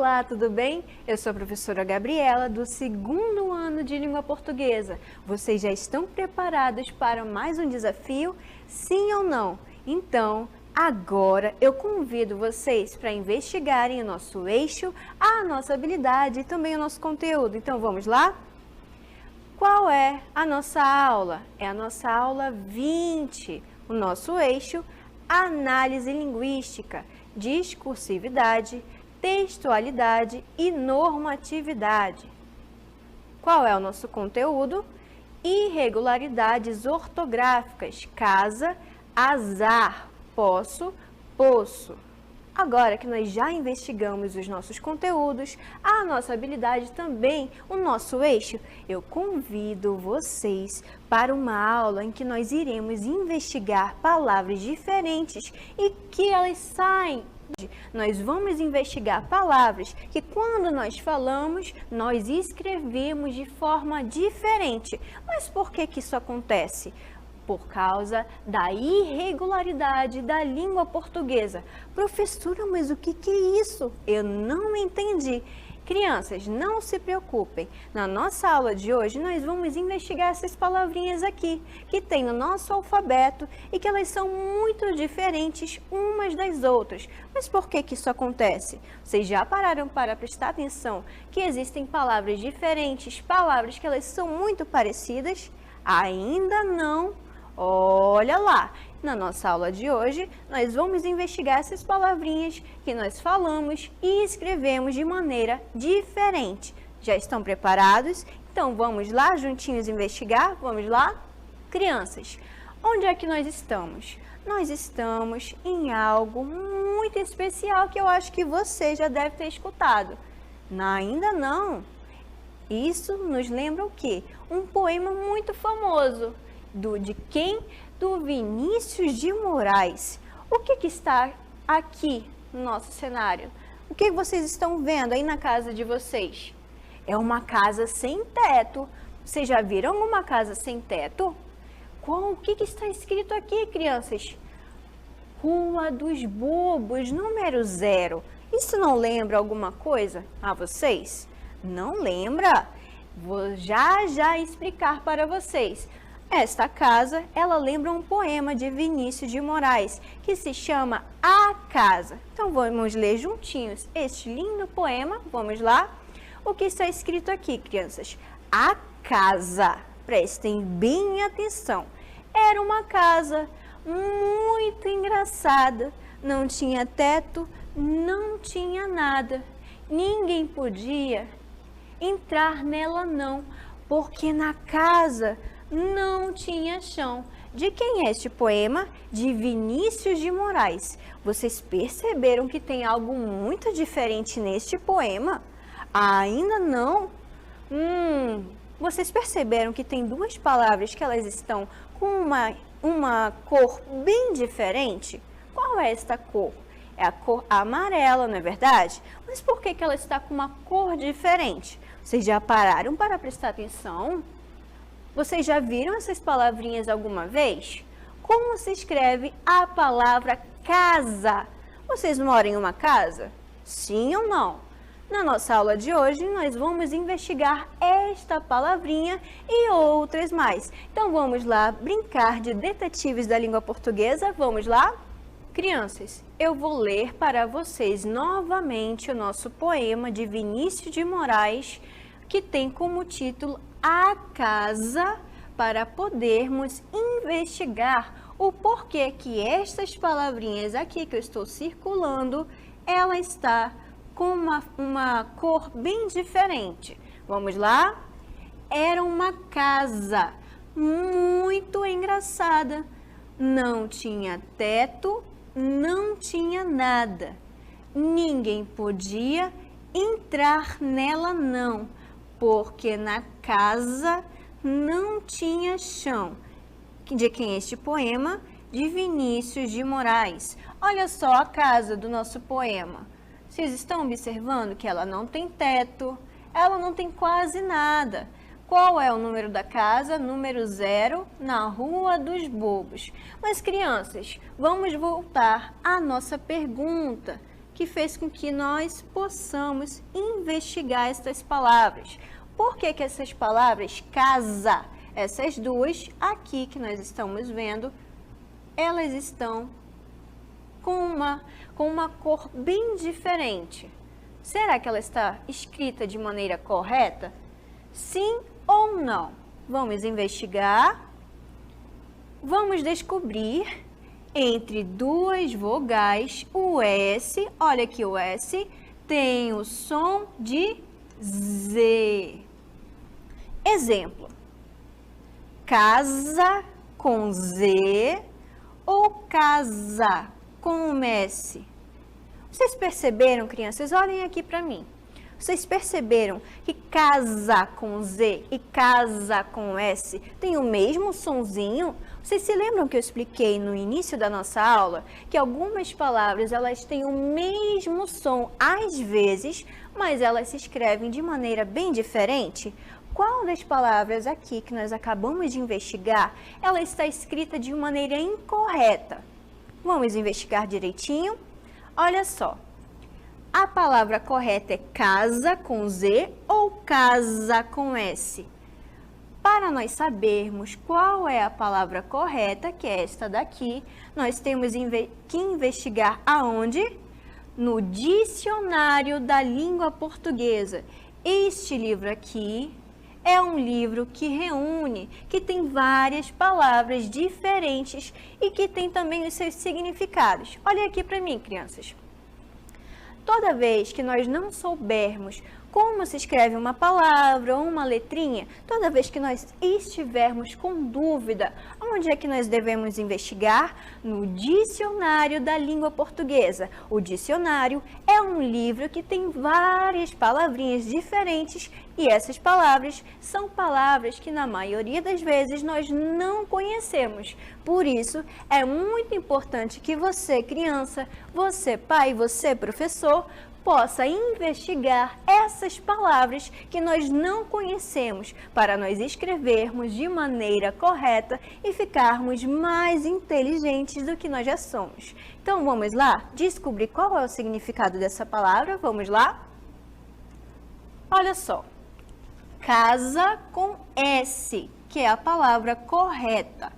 Olá, tudo bem? Eu sou a professora Gabriela, do 2º ano de Língua Portuguesa. Vocês já estão preparados para mais um desafio? Sim ou não? Então, agora eu convido vocês para investigarem o nosso eixo, a nossa habilidade e também o nosso conteúdo. Então, vamos lá? Qual é a nossa aula? É a nossa aula 20. O nosso eixo, análise linguística, discursividade, textualidade e normatividade. Qual é o nosso conteúdo? Irregularidades ortográficas, casa, azar, posso, poço. Agora que nós já investigamos os nossos conteúdos, a nossa habilidade também, o nosso eixo, eu convido vocês para uma aula em que nós iremos investigar palavras diferentes e que elas saem. Nós vamos investigar palavras que quando nós falamos, nós escrevemos de forma diferente. Mas por que isso acontece? Por causa da irregularidade da língua portuguesa. Professora, mas o que é isso? Eu não entendi. Crianças, não se preocupem. Na nossa aula de hoje, nós vamos investigar essas palavrinhas aqui, que tem no nosso alfabeto e que elas são muito diferentes umas das outras. Mas por que isso acontece? Vocês já pararam para prestar atenção que existem palavras diferentes, palavras que elas são muito parecidas? Ainda não? Olha lá, na nossa aula de hoje, nós vamos investigar essas palavrinhas que nós falamos e escrevemos de maneira diferente. Já estão preparados? Então vamos lá juntinhos investigar? Vamos lá? Crianças, onde é que nós estamos? Nós estamos em algo muito especial que eu acho que você já deve ter escutado. Ainda não? Isso nos lembra o quê? Um poema muito famoso. De quem? Do Vinícius de Moraes. O que está aqui no nosso cenário? O que vocês estão vendo aí na casa de vocês? É uma casa sem teto. Vocês já viram uma casa sem teto? O que está escrito aqui, crianças? Rua dos Bobos, número 0. Isso não lembra alguma coisa a vocês? Não lembra? Vou já explicar para vocês. Esta casa, ela lembra um poema de Vinícius de Moraes, que se chama A Casa. Então, vamos ler juntinhos este lindo poema. Vamos lá? O que está escrito aqui, crianças? A casa. Prestem bem atenção. Era uma casa muito engraçada. Não tinha teto, não tinha nada. Ninguém podia entrar nela não, porque na casa não tinha chão. De quem é este poema? De Vinícius de Moraes. Vocês perceberam que tem algo muito diferente neste poema? Ainda não? Vocês perceberam que tem duas palavras que elas estão com uma cor bem diferente? Qual é esta cor? É a cor amarela, não é verdade? Mas por que ela está com uma cor diferente? Vocês já pararam para prestar atenção? Vocês já viram essas palavrinhas alguma vez? Como se escreve a palavra casa? Vocês moram em uma casa? Sim ou não? Na nossa aula de hoje, nós vamos investigar esta palavrinha e outras mais. Então, vamos lá brincar de detetives da língua portuguesa? Vamos lá? Crianças, eu vou ler para vocês novamente o nosso poema de Vinícius de Moraes, que tem como título A Casa, para podermos investigar o porquê que estas palavrinhas aqui que eu estou circulando, ela está com uma cor bem diferente. Vamos lá? Era uma casa muito engraçada. Não tinha teto, não tinha nada. Ninguém podia entrar nela não, porque na casa não tinha chão. De quem é este poema? De Vinícius de Moraes. Olha só a casa do nosso poema. Vocês estão observando que ela não tem teto, ela não tem quase nada. Qual é o número da casa? Número 0, na Rua dos Bobos. Mas, crianças, vamos voltar à nossa pergunta. que fez com que nós possamos investigar essas palavras. Por que que essas palavras casa, essas duas aqui que nós estamos vendo, elas estão com uma cor bem diferente? Será que ela está escrita de maneira correta? Sim ou não? Vamos investigar. Vamos descobrir entre duas vogais o S. Olha aqui o S tem o som de Z. Exemplo: casa com Z ou casa com S? Vocês perceberam, crianças? Olhem aqui para mim. Vocês perceberam que casa com Z e casa com S tem o mesmo sonzinho? Vocês se lembram que eu expliquei no início da nossa aula que algumas palavras elas têm o mesmo som às vezes, mas elas se escrevem de maneira bem diferente? Qual das palavras aqui que nós acabamos de investigar, ela está escrita de maneira incorreta? Vamos investigar direitinho? Olha só. A palavra correta é casa com Z ou casa com S? Para nós sabermos qual é a palavra correta, que é esta daqui, nós temos que investigar aonde? No dicionário da língua portuguesa. Este livro aqui é um livro que reúne, que tem várias palavras diferentes e que tem também os seus significados. Olha aqui para mim, crianças. Toda vez que nós não soubermos como se escreve uma palavra ou uma letrinha, toda vez que nós estivermos com dúvida, onde é que nós devemos investigar? No dicionário da língua portuguesa. O dicionário é um livro que tem várias palavrinhas diferentes e essas palavras são palavras que na maioria das vezes nós não conhecemos. Por isso, é muito importante que você, criança, você, pai, você, professor, possa investigar essas palavras que nós não conhecemos para nós escrevermos de maneira correta e ficarmos mais inteligentes do que nós já somos. Então, vamos lá descobrir qual é o significado dessa palavra? Vamos lá? Olha só. Casa com S, que é a palavra correta.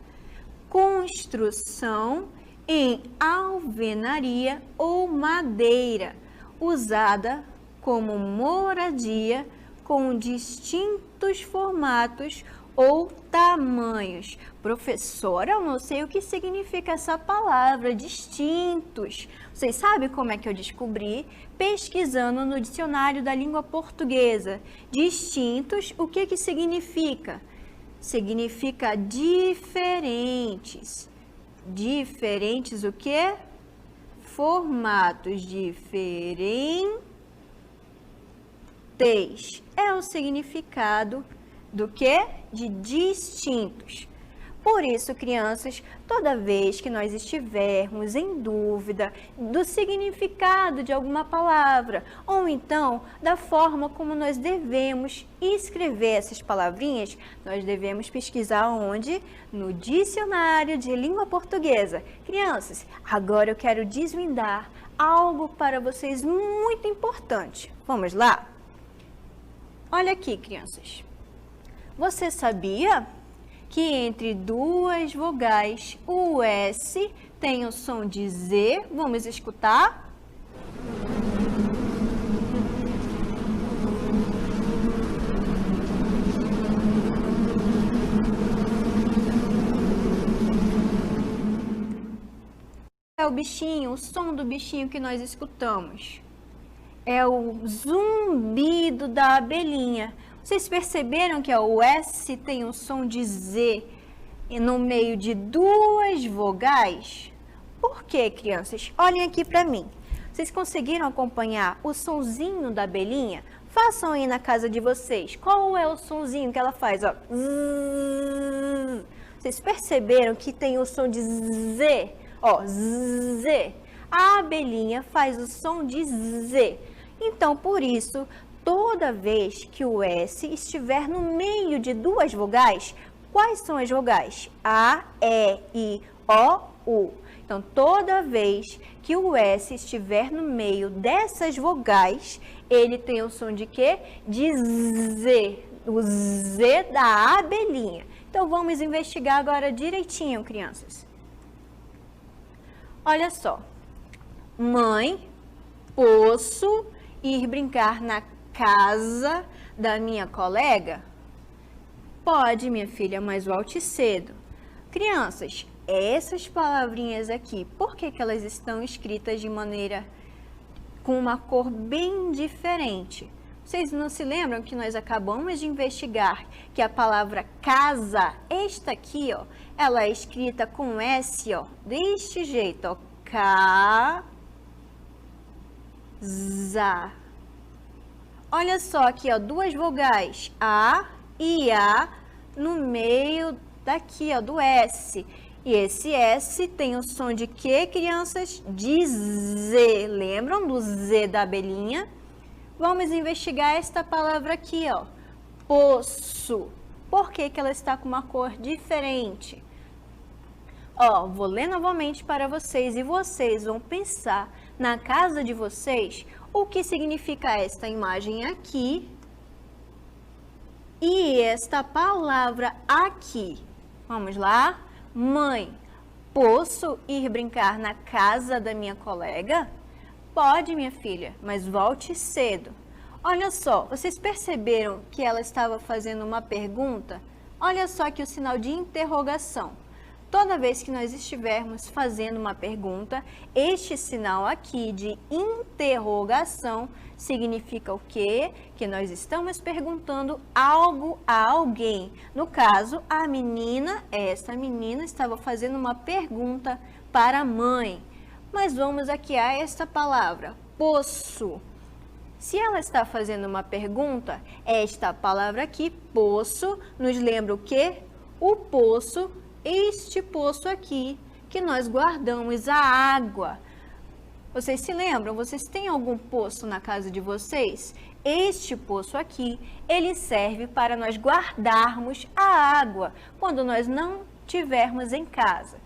Construção em alvenaria ou madeira, usada como moradia com distintos formatos ou tamanhos. Professora, eu não sei o que significa essa palavra, distintos. Vocês sabem como é que eu descobri? Pesquisando no dicionário da língua portuguesa. Distintos, o que que significa? Significa diferentes. Diferentes o quê? Formatos diferentes é o significado do que? De distintos. Por isso, crianças, toda vez que nós estivermos em dúvida do significado de alguma palavra, ou então da forma como nós devemos escrever essas palavrinhas, nós devemos pesquisar onde? No dicionário de língua portuguesa. Crianças, agora eu quero desvendar algo para vocês muito importante. Vamos lá? Olha aqui, crianças. Você sabia que entre duas vogais o S tem o som de Z? Vamos escutar? É o bichinho, o som do bichinho que nós escutamos. É o zumbido da abelhinha. Vocês perceberam que o S tem o som de Z no meio de duas vogais? Por quê, crianças? Olhem aqui para mim. Vocês conseguiram acompanhar o sonzinho da abelhinha? Façam aí na casa de vocês. Qual é o sonzinho que ela faz? Ó. Vocês perceberam que tem o som de Z? Ó, Z. A abelhinha faz o som de Z. Então, por isso, toda vez que o S estiver no meio de duas vogais, quais são as vogais? A, E, I, O, U. Então, toda vez que o S estiver no meio dessas vogais, ele tem o som de quê? De Z, o Z da abelhinha. Então, vamos investigar agora direitinho, crianças. Olha só. Mãe, posso ir brincar na casa da minha colega? Pode, minha filha, mas volte cedo. Crianças, essas palavrinhas aqui, por que elas estão escritas de maneira com uma cor bem diferente? Vocês não se lembram que nós acabamos de investigar que a palavra casa, esta aqui, ó, ela é escrita com S, ó, deste jeito, ó, casa. Olha só aqui, ó, duas vogais, A e A, no meio daqui, ó, do S. E esse S tem o som de quê, crianças? De Z. Lembram do Z da abelhinha? Vamos investigar esta palavra aqui, ó. Poço. Por que ela está com uma cor diferente? Ó, vou ler novamente para vocês e vocês vão pensar na casa de vocês o que significa esta imagem aqui e esta palavra aqui. Vamos lá? Mãe, posso ir brincar na casa da minha colega? Pode, minha filha, mas volte cedo. Olha só, vocês perceberam que ela estava fazendo uma pergunta? Olha só aqui o sinal de interrogação. Toda vez que nós estivermos fazendo uma pergunta, este sinal aqui de interrogação significa o quê? Que nós estamos perguntando algo a alguém. No caso, a menina, esta menina estava fazendo uma pergunta para a mãe. Mas vamos aqui a esta palavra, poço. Se ela está fazendo uma pergunta, esta palavra aqui, poço, nos lembra o quê? O poço, este poço aqui, que nós guardamos a água. Vocês se lembram? Vocês têm algum poço na casa de vocês? Este poço aqui, ele serve para nós guardarmos a água quando nós não tivermos em casa.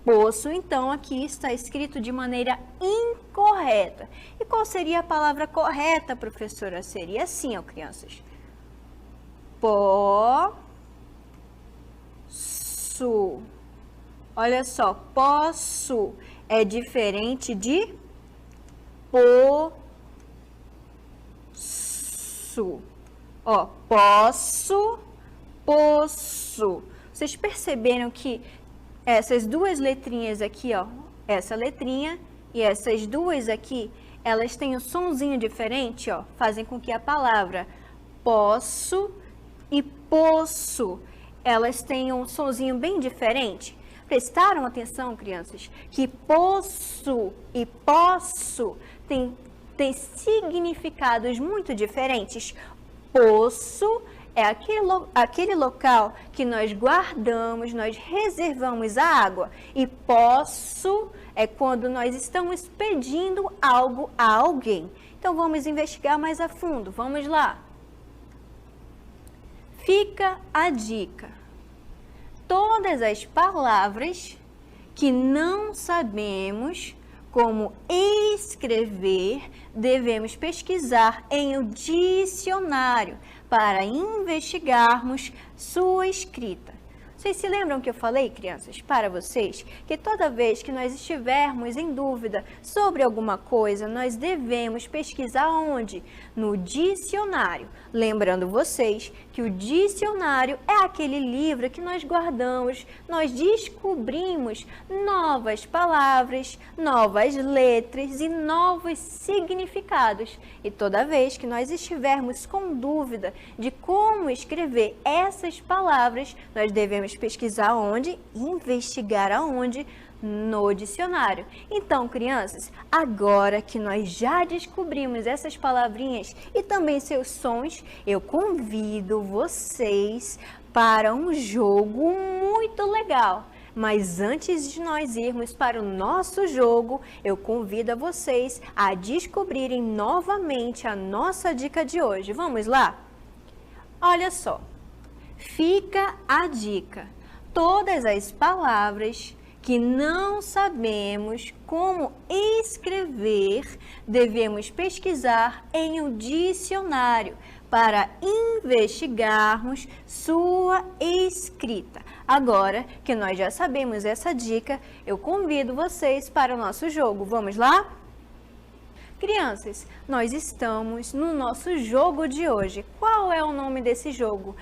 Poço, então, aqui está escrito de maneira incorreta. E qual seria a palavra correta, professora? Seria assim, ó, crianças. Poço. Olha só, poço é diferente de poço. Ó, poço, poço. Vocês perceberam que essas duas letrinhas aqui, ó, essa letrinha e essas duas aqui, elas têm um sonzinho diferente, ó, fazem com que a palavra poço e poço, elas tenham um sonzinho bem diferente. Prestaram atenção, crianças, que poço e poço têm significados muito diferentes. Poço é aquele local que nós guardamos, nós reservamos a água. E poço é quando nós estamos pedindo algo a alguém. Então, vamos investigar mais a fundo. Vamos lá. Fica a dica. Todas as palavras que não sabemos como escrever, devemos pesquisar em um dicionário para investigarmos sua escrita. Vocês se lembram que eu falei, crianças, para vocês, que toda vez que nós estivermos em dúvida sobre alguma coisa, nós devemos pesquisar onde? No dicionário. Lembrando vocês que o dicionário é aquele livro que nós guardamos, nós descobrimos novas palavras, novas letras e novos significados. E toda vez que nós estivermos com dúvida de como escrever essas palavras, nós devemos pesquisar onde? Investigar aonde? No dicionário. Então, crianças, agora que nós já descobrimos essas palavrinhas e também seus sons, eu convido vocês para um jogo muito legal. Mas antes de nós irmos para o nosso jogo, eu convido a vocês a descobrirem novamente a nossa dica de hoje. Vamos lá? Olha só. Fica a dica. Todas as palavras que não sabemos como escrever, devemos pesquisar em um dicionário para investigarmos sua escrita. Agora que nós já sabemos essa dica, eu convido vocês para o nosso jogo. Vamos lá? Crianças, nós estamos no nosso jogo de hoje. Qual é o nome desse jogo?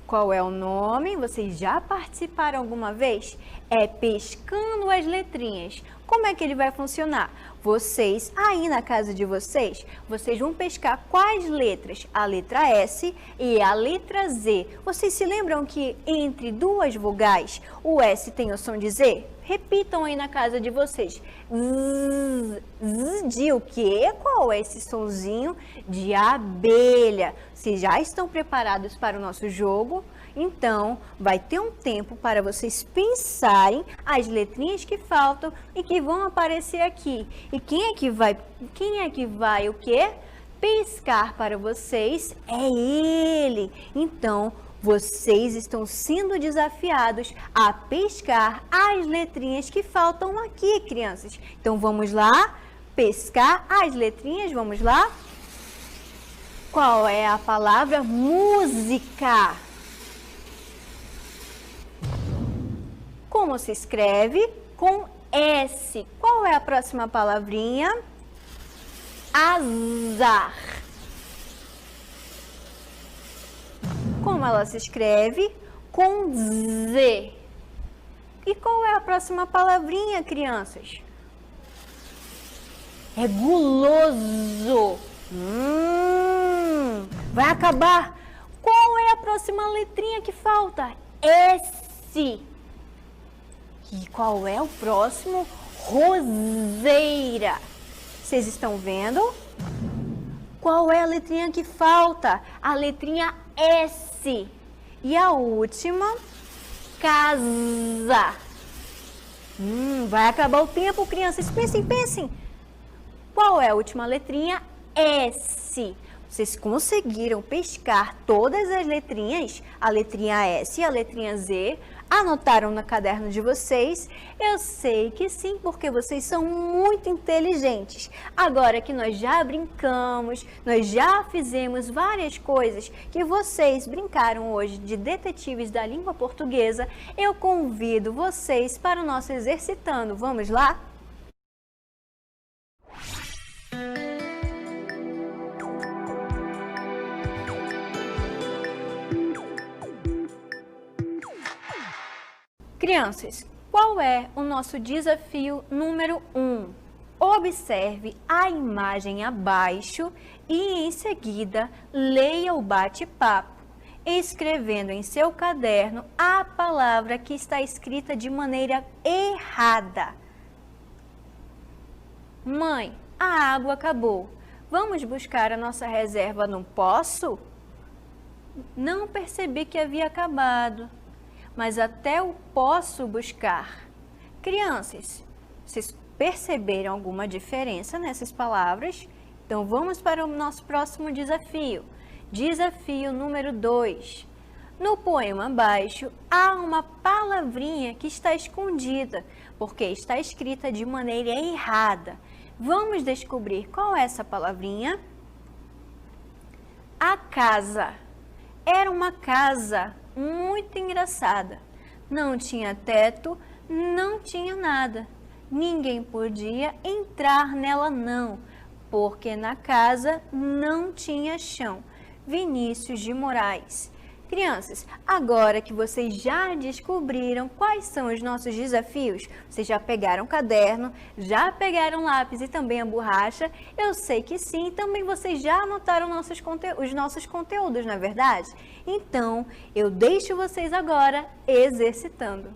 Qual é o nome? Vocês já participaram alguma vez? É Pescando as Letrinhas. Como é que ele vai funcionar? Vocês, aí na casa de vocês, vocês vão pescar quais letras? A letra S e a letra Z. Vocês se lembram que entre duas vogais, o S tem o som de Z? Repitam aí na casa de vocês. Z, z de o quê? Qual é esse sonzinho? De abelha. Vocês já estão preparados para o nosso jogo? Então, vai ter um tempo para vocês pensarem as letrinhas que faltam e que vão aparecer aqui. E quem é que vai o quê? Pescar para vocês é ele. Então, vocês estão sendo desafiados a pescar as letrinhas que faltam aqui, crianças. Então, vamos lá? Pescar as letrinhas, vamos lá? Qual é a palavra? Música. Como se escreve? Com S. Qual é a próxima palavrinha? Azar. Como ela se escreve? Com Z. E qual é a próxima palavrinha, crianças? É guloso. Vai acabar. Qual é a próxima letrinha que falta? S. E qual é o próximo? Roseira. Vocês estão vendo? Qual é a letrinha que falta? A letrinha S. E a última? Casa. Vai acabar o tempo, crianças. Pensem, pensem. Qual é a última letrinha? S. Vocês conseguiram pescar todas as letrinhas? A letrinha S e a letrinha Z? Anotaram no caderno de vocês? Eu sei que sim, porque vocês são muito inteligentes. Agora que nós já brincamos, nós já fizemos várias coisas que vocês brincaram hoje de detetives da língua portuguesa, eu convido vocês para o nosso exercitando. Vamos lá? Crianças, qual é o nosso desafio número 1? Observe a imagem abaixo e, em seguida, leia o bate-papo, escrevendo em seu caderno a palavra que está escrita de maneira errada. Mãe, a água acabou. Vamos buscar a nossa reserva no poço? Não percebi que havia acabado. Mas até o posso buscar. Crianças, vocês perceberam alguma diferença nessas palavras? Então, vamos para o nosso próximo desafio. Desafio número 2. No poema abaixo, há uma palavrinha que está escondida, porque está escrita de maneira errada. Vamos descobrir qual é essa palavrinha? A casa. Era uma casa muito engraçada. Não tinha teto, não tinha nada. Ninguém podia entrar nela não, porque na casa não tinha chão. Vinícius de Moraes. Crianças, agora que vocês já descobriram quais são os nossos desafios, vocês já pegaram o caderno, já pegaram lápis e também a borracha, eu sei que sim, também vocês já anotaram os nossos conteúdos, não é verdade? Então, eu deixo vocês agora exercitando.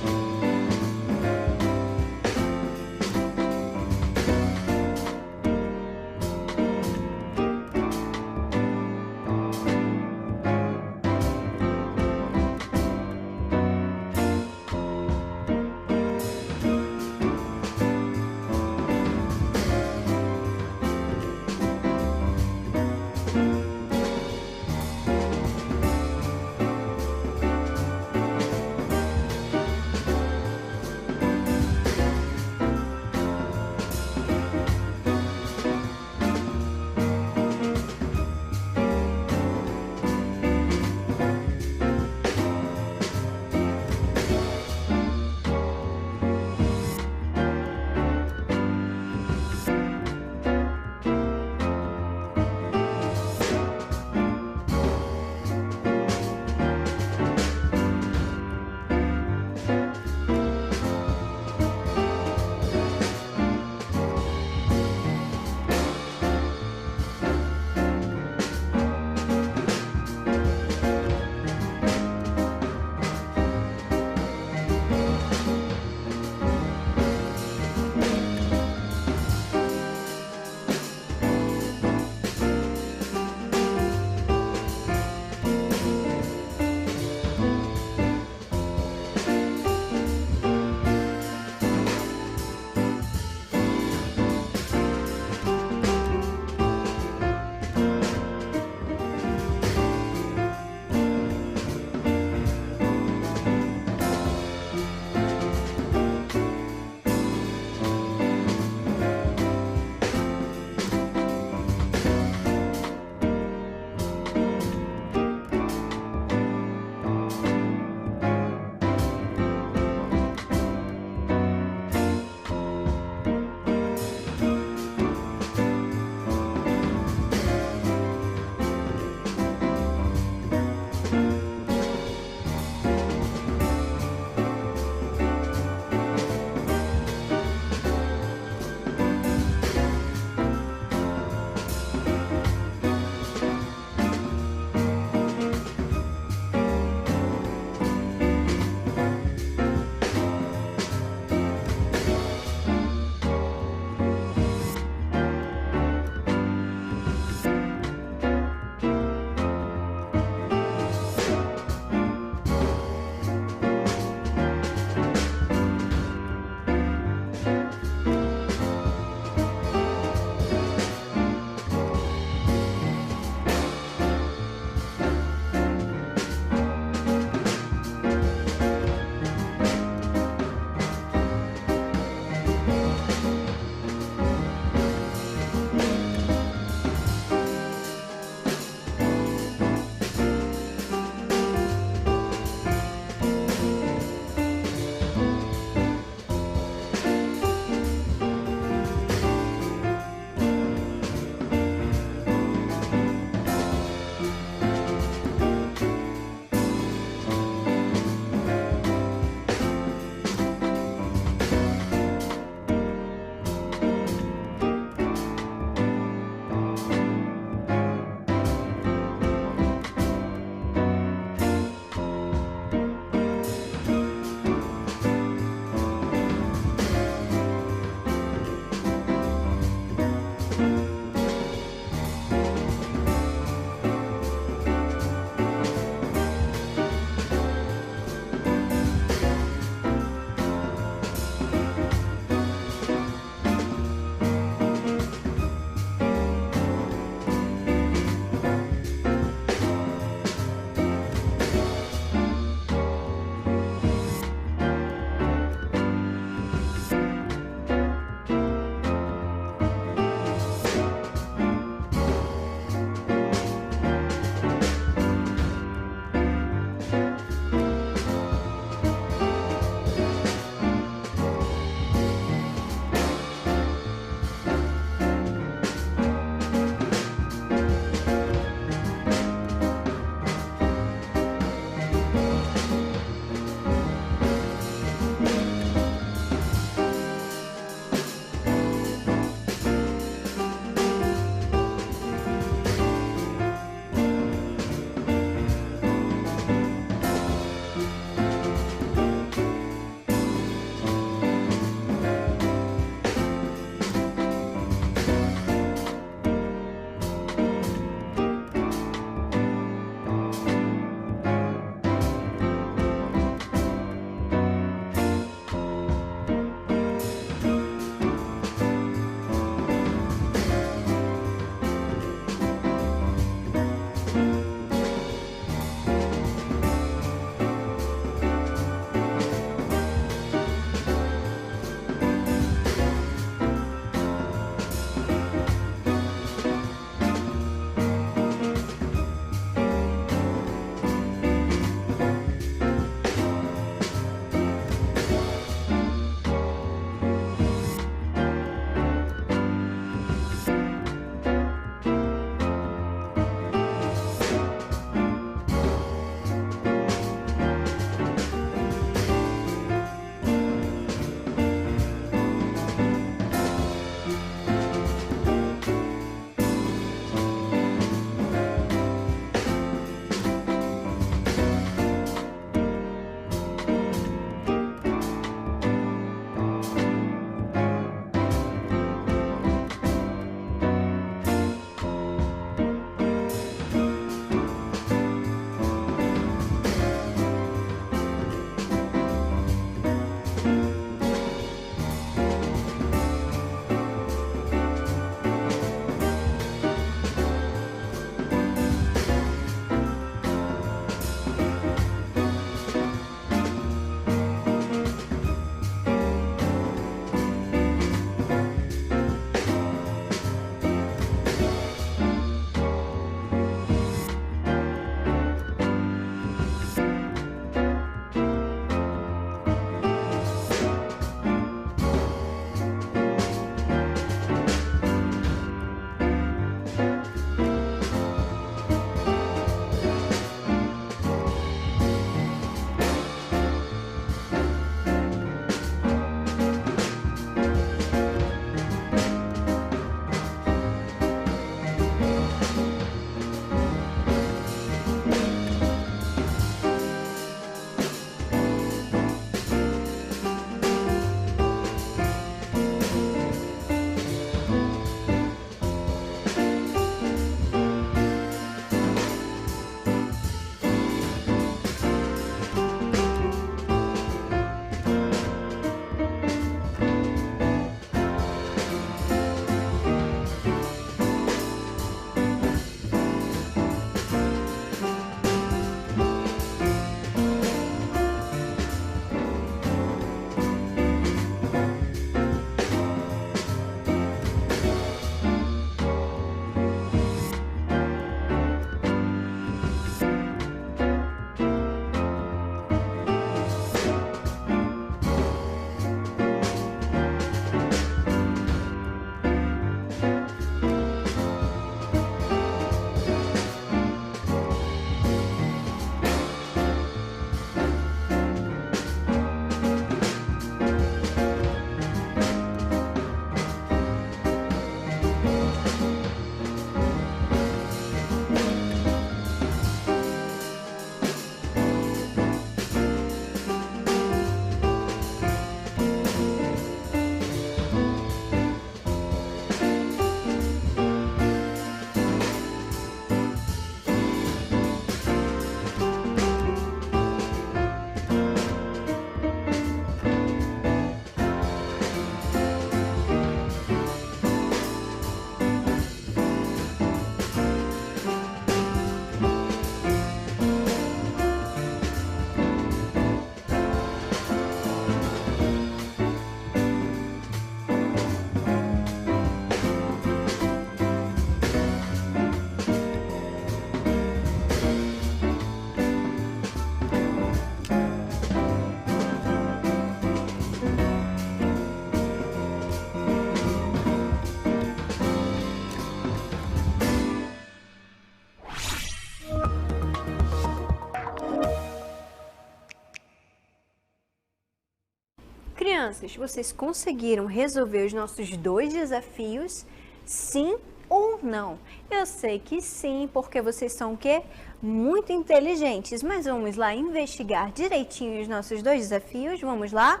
Crianças, vocês conseguiram resolver os nossos 2 desafios? Sim ou não? Eu sei que sim, porque vocês são o quê? Muito inteligentes, mas vamos lá investigar direitinho os nossos 2 desafios? Vamos lá?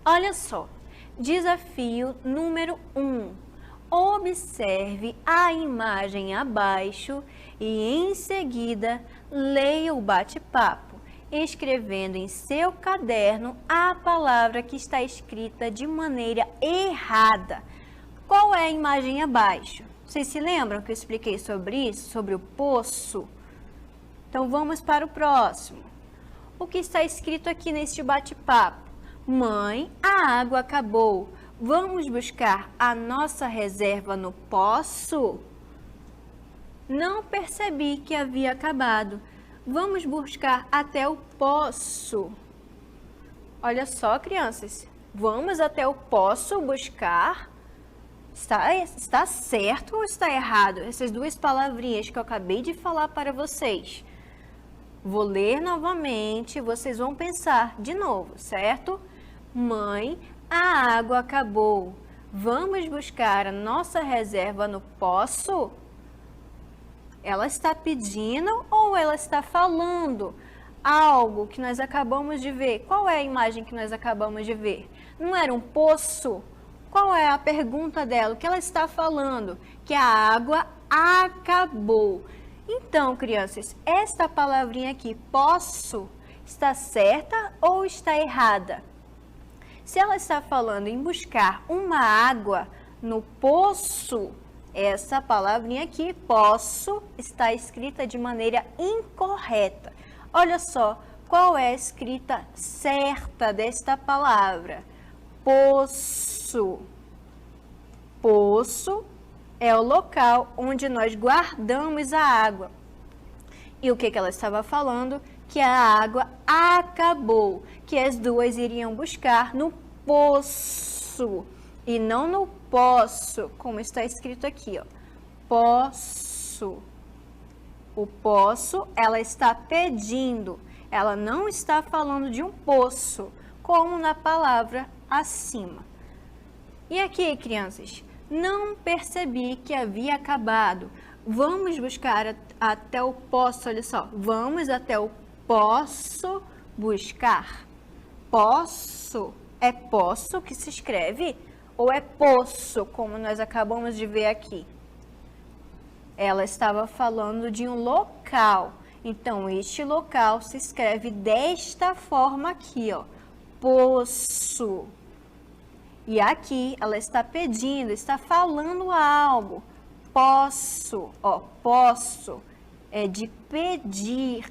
Olha só, desafio número 1. Observe a imagem abaixo e em seguida leia o bate-papo, escrevendo em seu caderno a palavra que está escrita de maneira errada. Qual é a imagem abaixo? Vocês se lembram que eu expliquei sobre isso, sobre o poço? Então vamos para o próximo. O que está escrito aqui neste bate-papo? Mãe, a água acabou. Vamos buscar a nossa reserva no poço? Não percebi que havia acabado. Vamos buscar até o poço. Olha só, crianças. Vamos até o poço buscar. Está certo ou está errado? Essas 2 palavrinhas que eu acabei de falar para vocês. Vou ler novamente, vocês vão pensar de novo, certo? Mãe, a água acabou. Vamos buscar a nossa reserva no poço? Ela está pedindo ou ela está falando algo que nós acabamos de ver? Qual é a imagem que nós acabamos de ver? Não era um poço? Qual é a pergunta dela? O que ela está falando? Que a água acabou. Então, crianças, esta palavrinha aqui, poço, está certa ou está errada? Se ela está falando em buscar uma água no poço, essa palavrinha aqui, poço, está escrita de maneira incorreta. Olha só, qual é a escrita certa desta palavra? Poço. Poço é o local onde nós guardamos a água. E o que ela estava falando? Que a água acabou, que as 2 iriam buscar no poço e não no poço, como está escrito aqui, ó. Poço. O poço, ela está pedindo, ela não está falando de um poço, como na palavra acima. E aqui, crianças, não percebi que havia acabado. Vamos buscar até o poço, olha só. Vamos até o poço buscar. Poço, é poço que se escreve ou é poço, como nós acabamos de ver aqui? Ela estava falando de um local. Então, este local se escreve desta forma aqui, ó. Poço. E aqui ela está pedindo, está falando algo. Posso, ó, posso é de pedir,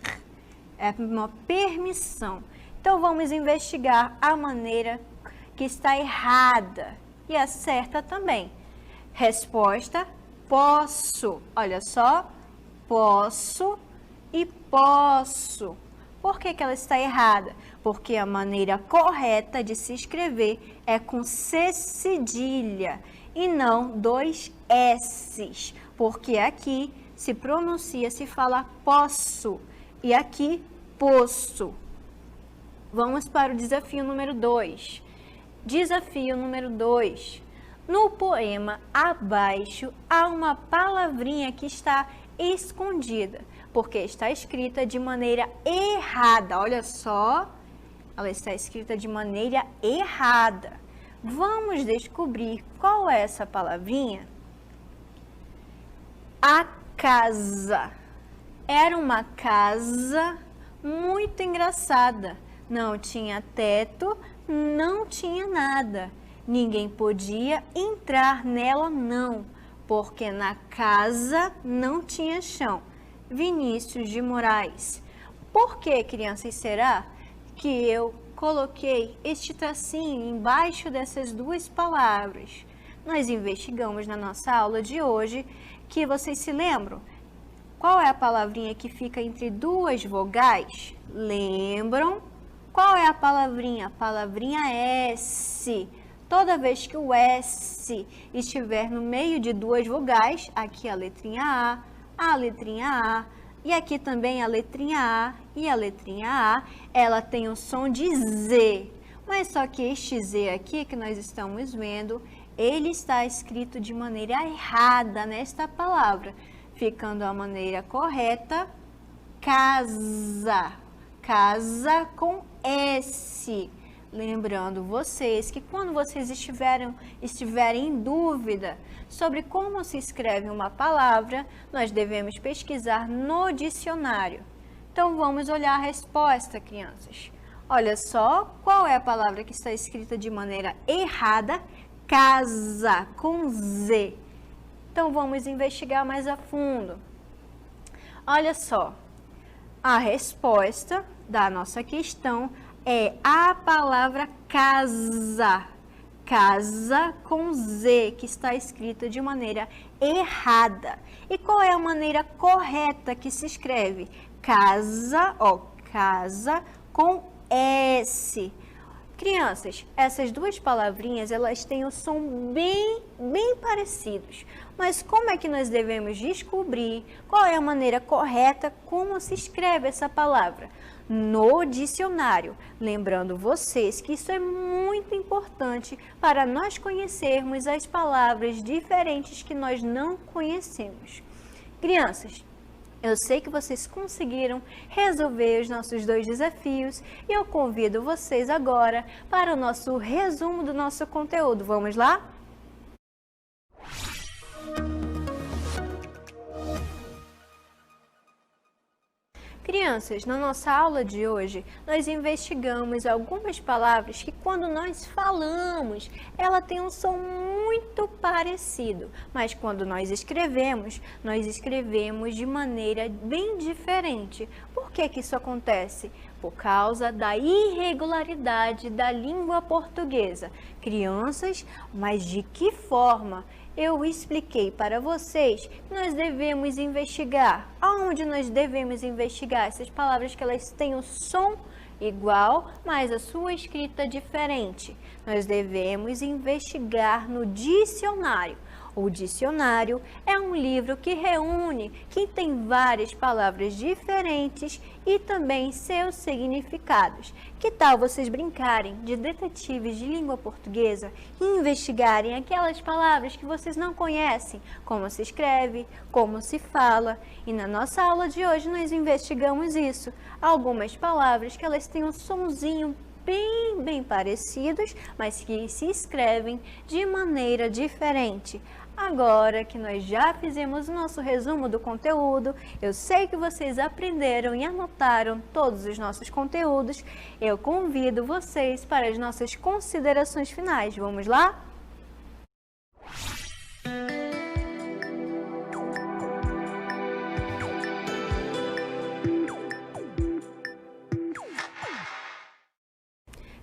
é uma permissão. Então vamos investigar a maneira que está errada e a certa também. Resposta: posso. Olha só, posso e posso. Por que ela está errada? Porque a maneira correta de se escrever é com C cedilha e não 2 S's, porque aqui se pronuncia, se fala posso e aqui poço. Vamos para o desafio número 2. Desafio número 2. No poema abaixo há uma palavrinha que está escondida, porque está escrita de maneira errada. Olha só, ela está escrita de maneira errada. Vamos descobrir qual é essa palavrinha? A casa. Era uma casa muito engraçada. Não tinha teto, não tinha nada. Ninguém podia entrar nela, não, porque na casa não tinha chão. Vinícius de Moraes. Por que, crianças, será que eu coloquei este tracinho embaixo dessas 2 palavras? Nós investigamos na nossa aula de hoje que vocês se lembram? Qual é a palavrinha que fica entre 2 vogais? Lembram? Qual é a palavrinha? A palavrinha S. Toda vez que o S estiver no meio de 2 vogais, aqui a letrinha A, e aqui também a letrinha A e a letrinha A, ela tem o som de Z. Mas só que este Z aqui que nós estamos vendo, ele está escrito de maneira errada nesta palavra, ficando a maneira correta, casa. Casa com S. Lembrando vocês que quando vocês estiverem em dúvida sobre como se escreve uma palavra, nós devemos pesquisar no dicionário. Então vamos olhar a resposta, crianças. Olha só qual é a palavra que está escrita de maneira errada, casa com Z. Então vamos investigar mais a fundo. Olha só, a resposta da nossa questão é a palavra casa. Casa com Z, que está escrita de maneira errada. E qual é a maneira correta que se escreve? Casa, ó, casa com S. Crianças, essas duas palavrinhas, elas têm um som bem parecidos. Mas como é que nós devemos descobrir qual é a maneira correta como se escreve essa palavra? No dicionário. Lembrando vocês que isso é muito importante para nós conhecermos as palavras diferentes que nós não conhecemos. Crianças, eu sei que vocês conseguiram resolver os nossos 2 desafios e eu convido vocês agora para o nosso resumo do nosso conteúdo. Vamos lá? Crianças, na nossa aula de hoje, nós investigamos algumas palavras que quando nós falamos, ela tem um som muito parecido, mas quando nós escrevemos de maneira bem diferente. Por que que isso acontece? Por causa da irregularidade da língua portuguesa. Crianças, mas de que forma? Eu expliquei para vocês que nós devemos investigar. Aonde nós devemos investigar essas palavras que elas têm o som igual, mas a sua escrita diferente? Nós devemos investigar no dicionário. O dicionário é um livro que reúne, que tem várias palavras diferentes e também seus significados. Que tal vocês brincarem de detetives de língua portuguesa e investigarem aquelas palavras que vocês não conhecem, como se escreve, como se fala? E na nossa aula de hoje nós investigamos isso. Algumas palavras que elas têm um sonzinho bem parecidos, mas que se escrevem de maneira diferente. Agora que nós já fizemos o nosso resumo do conteúdo, eu sei que vocês aprenderam e anotaram todos os nossos conteúdos. Eu convido vocês para as nossas considerações finais. Vamos lá?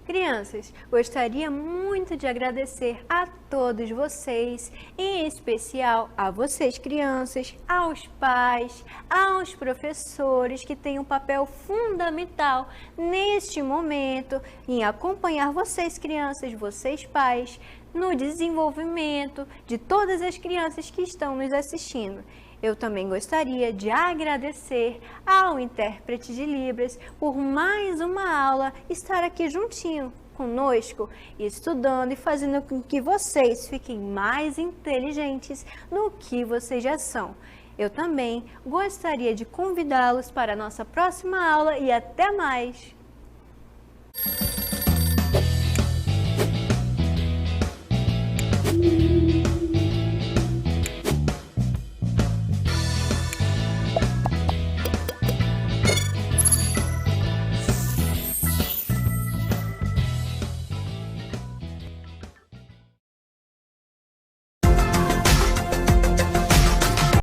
Crianças, gostaria muito de agradecer a todos vocês, em especial a vocês crianças, aos pais, aos professores que têm um papel fundamental neste momento em acompanhar vocês crianças, vocês pais, no desenvolvimento de todas as crianças que estão nos assistindo. Eu também gostaria de agradecer ao intérprete de Libras por mais uma aula estar aqui juntinho conosco, estudando e fazendo com que vocês fiquem mais inteligentes no que vocês já são. Eu também gostaria de convidá-los para a nossa próxima aula e até mais!